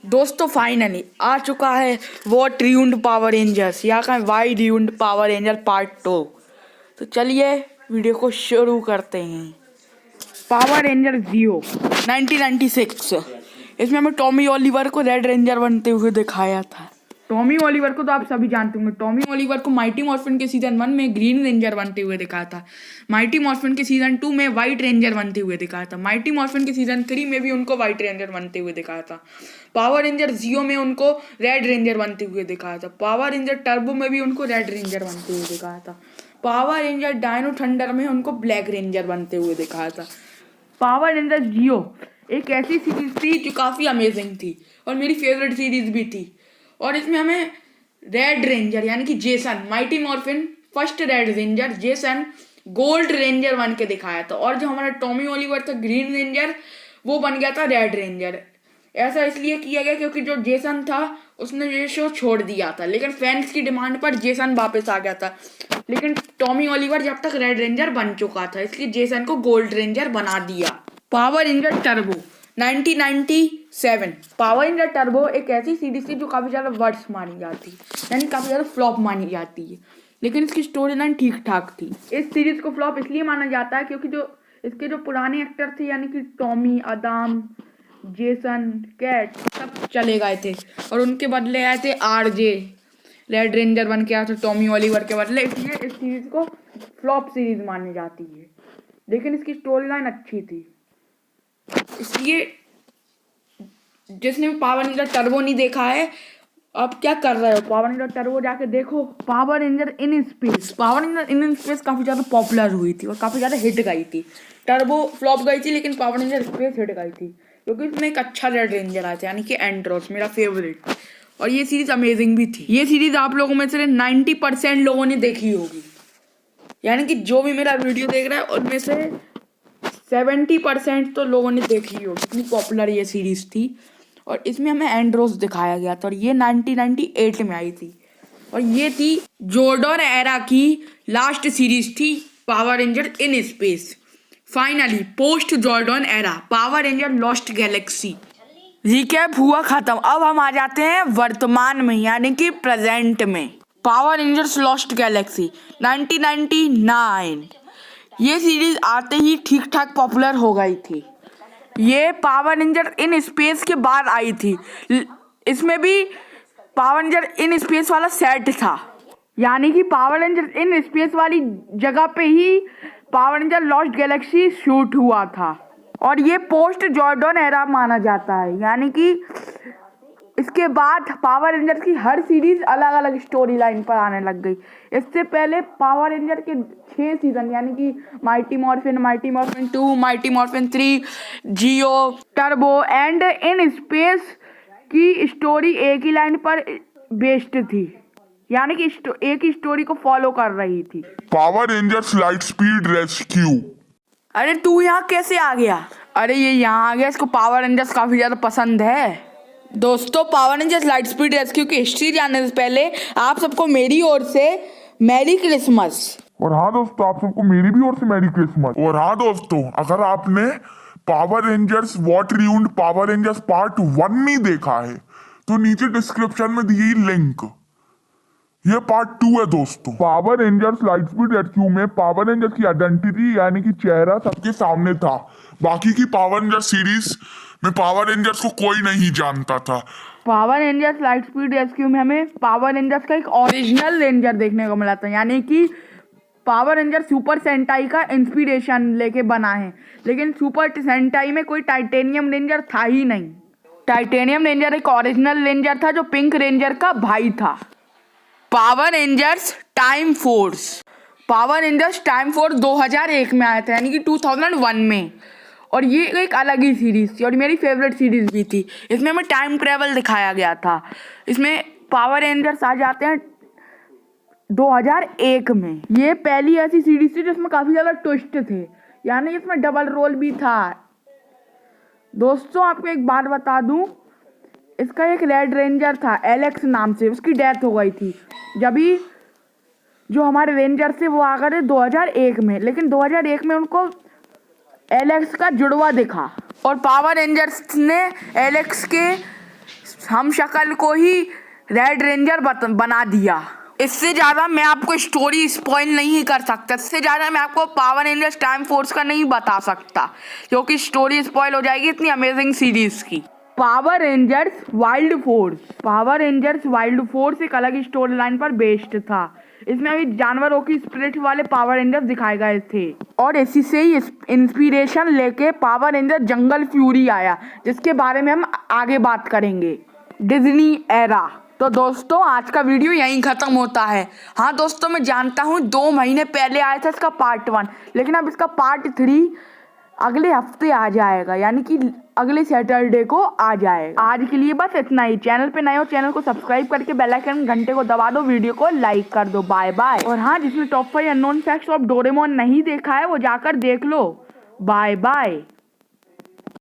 दोस्तों फाइनली आ चुका है वो ट्यून्ड पावर रेंजर्स या का वाई ट्यून्ड पावर रेंजर पार्ट 2। तो चलिए वीडियो को शुरू करते हैं। Power Ranger Zeo 1996। इसमें हमें टॉमी ओलिवर को रेड रेंजर बनते हुए दिखाया था। टॉमी ओलिवर को तो आप सभी जानते होंगे। टॉमी ओलिवर को माइटी मॉर्फिन के सीजन 1 में ग्रीन रेंजर बनते हुए दिखाया था। माइटी मॉर्फिन के सीजन 2 में वाइट रेंजर बनते हुए दिखाया था। माइटी मॉर्फिन के सीजन 3 में भी उनको वाइट रेंजर बनते हुए दिखाया था। पावर रेंजर जियो में उनको रेड रेंजर बनते हुए दिखाया था। पावर रेंजर टर्बो में भी उनको रेड रेंजर बनते हुए दिखाया था। पावर रेंजर डायनो थंडर में उनको ब्लैक रेंजर बनते हुए दिखाया था। पावर रेंजर जियो एक ऐसी सीरीज थी जो काफ़ी अमेजिंग थी और मेरी फेवरेट सीरीज भी थी। और इसमें हमें रेड रेंजर यानी कि Jason, mighty morphine first red ranger, Jason gold ranger बन के दिखाया था। और जो हमारा टॉमी ओलिवर था ग्रीन रेंजर, वो बन गया था रेड रेंजर। ऐसा इसलिए किया गया क्योंकि जो जेसन था उसने ये शो छोड़ दिया था, लेकिन फैंस की डिमांड पर जेसन वापस आ गया था। लेकिन टॉमी ओलिवर जब तक रेड रेंजर बन चुका था, इसलिए जेसन को गोल्ड रेंजर बना दिया। Power ranger turbo 1997। Power ranger turbo एक ऐसी सीरीज थी जो काफ़ी ज़्यादा वर्स्ट मानी जाती है, यानी काफ़ी ज़्यादा फ्लॉप मानी जाती है, लेकिन इसकी स्टोरी लाइन ठीक ठाक थी। इस सीरीज को फ्लॉप इसलिए माना जाता है क्योंकि जो इसके जो पुराने एक्टर थे यानी कि टॉमी, अदाम, जेसन, कैट सब चले गए थे और उनके बदले आए थे आरजे, रेड रेंजर बन के आया था टॉमी ओलिवर के बदले। इसलिए इस सीरीज को फ्लॉप सीरीज मानी जाती है, लेकिन इसकी स्टोरी लाइन अच्छी थी। इसलिए जिसने भी पावर रेंजर टर्बो नहीं देखा है, आप क्या कर रहे हो? पावर रेंजर टर्बो जाके देखो। Power ranger in space, power ranger in space काफ़ी ज़्यादा पॉपुलर हुई थी और काफ़ी ज़्यादा हिट गई थी। टर्बो फ्लॉप गई थी लेकिन पावर रेंजर स्पेस हिट गई थी क्योंकि इसमें एक अच्छा रेड रेंजर आया था यानी कि एंड्रोस, मेरा फेवरेट। और ये सीरीज अमेजिंग भी थी। ये सीरीज आप लोगों में से 90% लोगों ने देखी होगी, यानी कि जो भी मेरा वीडियो देख रहा है उनमें से 70% तो लोगों ने देखी होगी। इतनी पॉपुलर ये सीरीज थी और इसमें हमें एंड्रोस दिखाया गया था और ये 1998 में आई थी। और ये थी जॉर्डन एरा की लास्ट सीरीज थी, power ranger in space. Finally post Jordan era power ranger lost Galaxy recap हुआ खत्म। अब हम आ जाते हैं वर्तमान में यानी कि प्रेजेंट में। Power rangers lost Galaxy 1999। ये सीरीज आते ही ठीक ठाक पॉपुलर हो गई थी। ये पावर रेंजर इन स्पेस के बाद आई थी। इसमें भी पावर रेंजर इन स्पेस वाला सेट था, यानी कि पावर रेंजर इन स्पेस वाली जगह पे ही power ranger lost galaxy shoot हुआ था। और ये पोस्ट जॉर्डन एरा माना जाता है, यानी कि इसके बाद पावर रेंजर की हर सीरीज अलग अलग स्टोरी लाइन पर आने लग गई। इससे पहले पावर रेंजर के 6 सीजन यानी कि mighty morphine 2, mighty morphine 3, Jio, turbo and in space की स्टोरी एक ही लाइन पर बेस्ड थी, यानी कि एक ही स्टोरी को फॉलो कर रही थी। Power rangers light speed rescue. अरे तू यहाँ कैसे आ गया? अरे ये यहाँ आ गया, इसको पावर रेंजर्स काफ़ी ज़्यादा पसंद है। दोस्तों power rangers light speed rescue की हिस्ट्री जानने से पहले आप सबको मेरी ओर से मैरी क्रिसमस। और हाँ दोस्तों, आप सबको मेरी भी ओर से मैरी क्रिसमस। और हाँ दोस्तों, अगर आपने power rangers what reunited power rangers part 1 नहीं देखा है तो नीचे डिस्क्रिप्शन में दी गई लिंक, ये पार्ट 2 है दोस्तों। Power rangers light speed rescue में पावर रेंजर्स की आइडेंटिटी यानी कि चेहरा सबके सामने था। बाकी की पावर रेंजर्स सीरीज में पावर रेंजर्स को कोई नहीं जानता था। Power rangers light speed rescue में हमें पावर रेंजर्स का एक ओरिजिनल रेंजर देखने को मिला था, यानी कि पावर रेंजर सुपर सेंटाई का इंस्पिरेशन लेके बना है, लेकिन सुपर सेंटाई में कोई टाइटेनियम रेंजर था ही नहीं। टाइटेनियम रेंजर एक ओरिजिनल रेंजर था जो पिंक रेंजर का भाई था। Power rangers time force, power rangers time force 2001 में आया था, यानी कि 2001 में। और ये एक अलग ही सीरीज थी और मेरी फेवरेट सीरीज भी थी। इसमें हमें टाइम ट्रेवल दिखाया गया था। इसमें पावर रेंजर्स आ जाते हैं 2001 में। ये पहली ऐसी सीरीज थी जिसमें काफ़ी ज़्यादा ट्विस्ट थे, यानी इसमें डबल रोल भी था। दोस्तों आपको एक बात बता दूं, इसका एक रेड रेंजर था एलेक्स नाम से, उसकी डेथ हो गई थी जब भी जो हमारे रेंजर थे वो आ गए थे 2001 में, लेकिन 2001 में उनको एलेक्स का जुड़वा दिखा और पावर रेंजर्स ने एलेक्स के हम शकल को ही रेड रेंजर बना दिया। इससे ज़्यादा मैं आपको स्टोरी स्पॉइल नहीं कर सकता, इससे ज़्यादा मैं आपको पावर रेंजर्स टाइम फोर्स का नहीं बता सकता क्योंकि स्टोरी स्पॉइल हो जाएगी इतनी अमेजिंग सीरीज़ की। Power rangers wild force, power rangers wild force एक अलग स्टोरी लाइन पर बेस्ड था। इसमें अभी जानवरों की स्पिरिट वाले पावर रेंजर्स दिखाए गए थे और इसी से ही इंस्पिरेशन लेके पावर रेंजर जंगल फ्यूरी आया, जिसके बारे में हम आगे बात करेंगे। Disney era. तो दोस्तों आज का वीडियो यहीं ख़त्म होता है। हाँ दोस्तों, मैं जानता हूँ 2 महीने पहले आया था इसका पार्ट 1, लेकिन अब इसका पार्ट 3 अगले हफ्ते आ जाएगा, यानी कि अगले सैटरडे को आ जाएगा। आज के लिए बस इतना ही। चैनल पे नए हो चैनल को सब्सक्राइब करके बेल आइकन घंटे को दबा दो, वीडियो को लाइक कर दो। Bye bye. और हाँ, जिसने top 5 unknown facts of Doraemon नहीं देखा है वो जाकर देख लो। Bye bye.